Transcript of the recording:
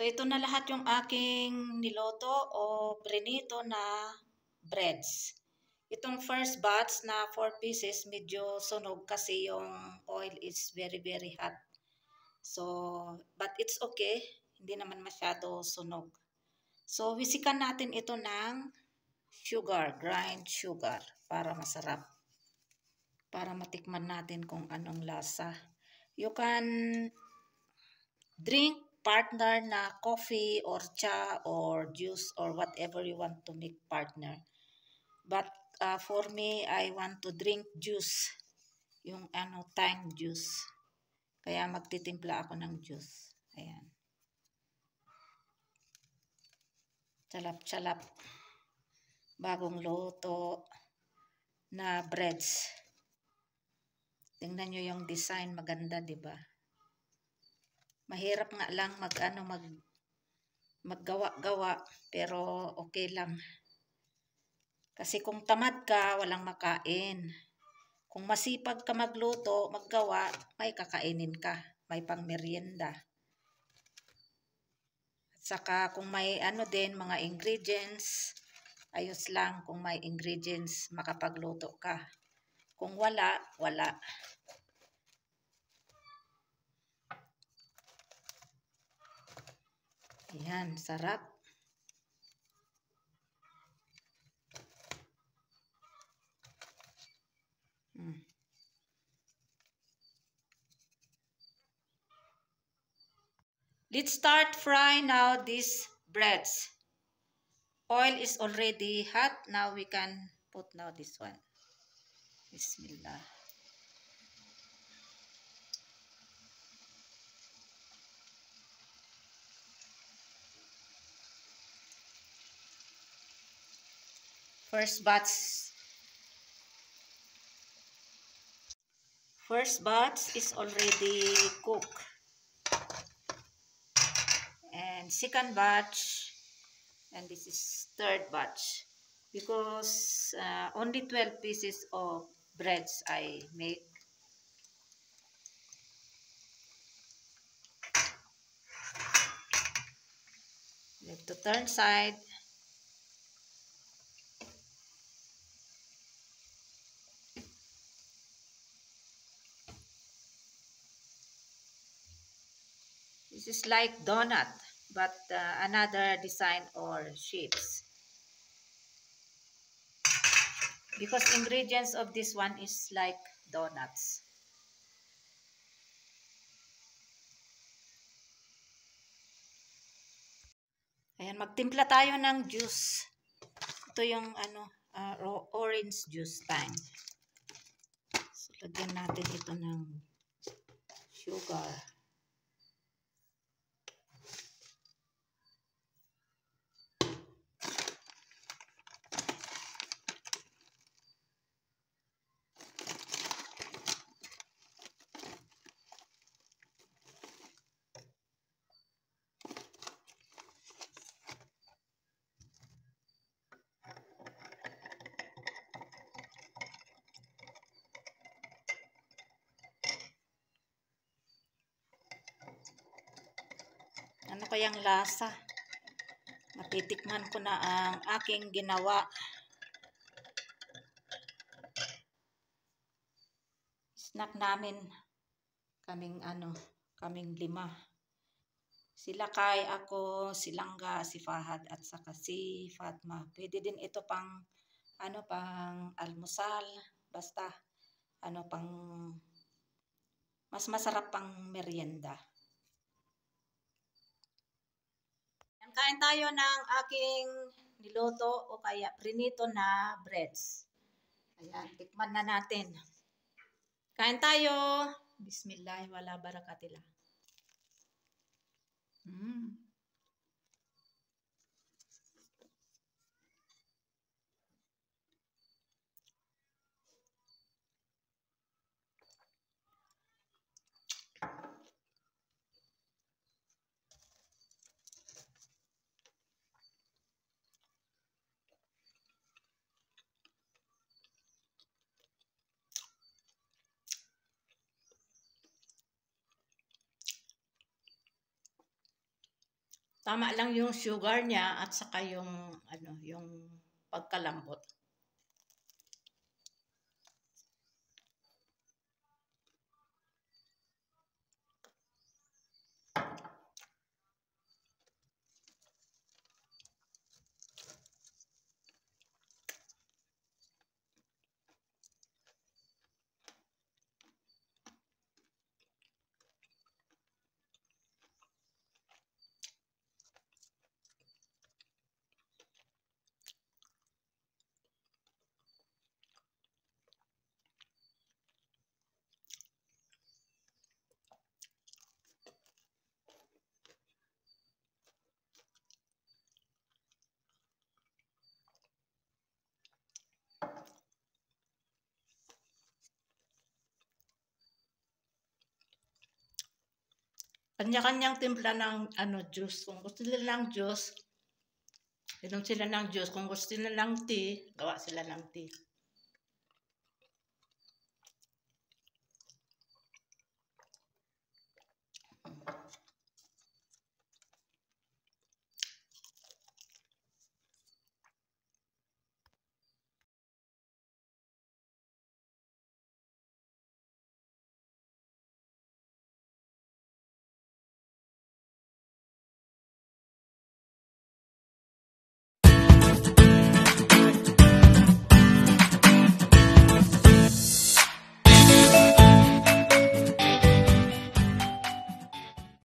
So, ito na lahat yung aking niloto o prinito na breads. Itong first batch na 4 pieces, medyo sunog kasi yung oil is very, very hot. So, but it's okay. Hindi naman masyado sunog. So, wisikan natin ito ng sugar, grind sugar, para masarap. Para matikman natin kung anong lasa. You can drink partner na coffee or cha or juice or whatever you want to make partner. But for me, I want to drink juice. Yung tang juice. Kaya magtitimpla ako ng juice. Ayan. Chalap-chalap. Bagong luto na breads. Tingnan nyo yung design, maganda, 'di ba? Mahirap nga lang maggawa-gawa, pero okay lang. Kasi kung tamad ka, walang makain. Kung masipag ka magluto, maggawa, may kakainin ka, may pangmeryenda. At saka kung may din mga ingredients, ayos lang kung may ingredients, makapagluto ka. Kung wala, wala. Ayan, sarap. Let's start fry now these breads. Oil is already hot. Now we can put now this one. Bismillah. First batch is already cooked. And second batch, and this is third batch. Because only 12 pieces of breads I make. You have to turn side. This is like donut, but another design or shapes. Because ingredients of this one is like donuts. Ayan, magtimpla tayo ng juice. Ito yung orange juice time. So, lagyan natin ito ng sugar. Ano kayang lasa? Matitikman ko na ang aking ginawa. Snack namin, kaming 5. Sila Kay, ako, si Langga, si Fahad, at saka si Fatma. Pwede din ito pang almusal, basta mas masarap pang merienda. Kain tayo ng aking niloto o kaya prinito na breads. Ayan, tikman na natin. Kain tayo. Bismillah, wala barakatillah. Tama lang yung sugar niya at saka yung yung pagkalambot. Kanya-kanyang timpla ng juice. Kung gusto nila ng juice, inom sila ng juice. Kung gusto nila ng tea, gawa sila ng tea.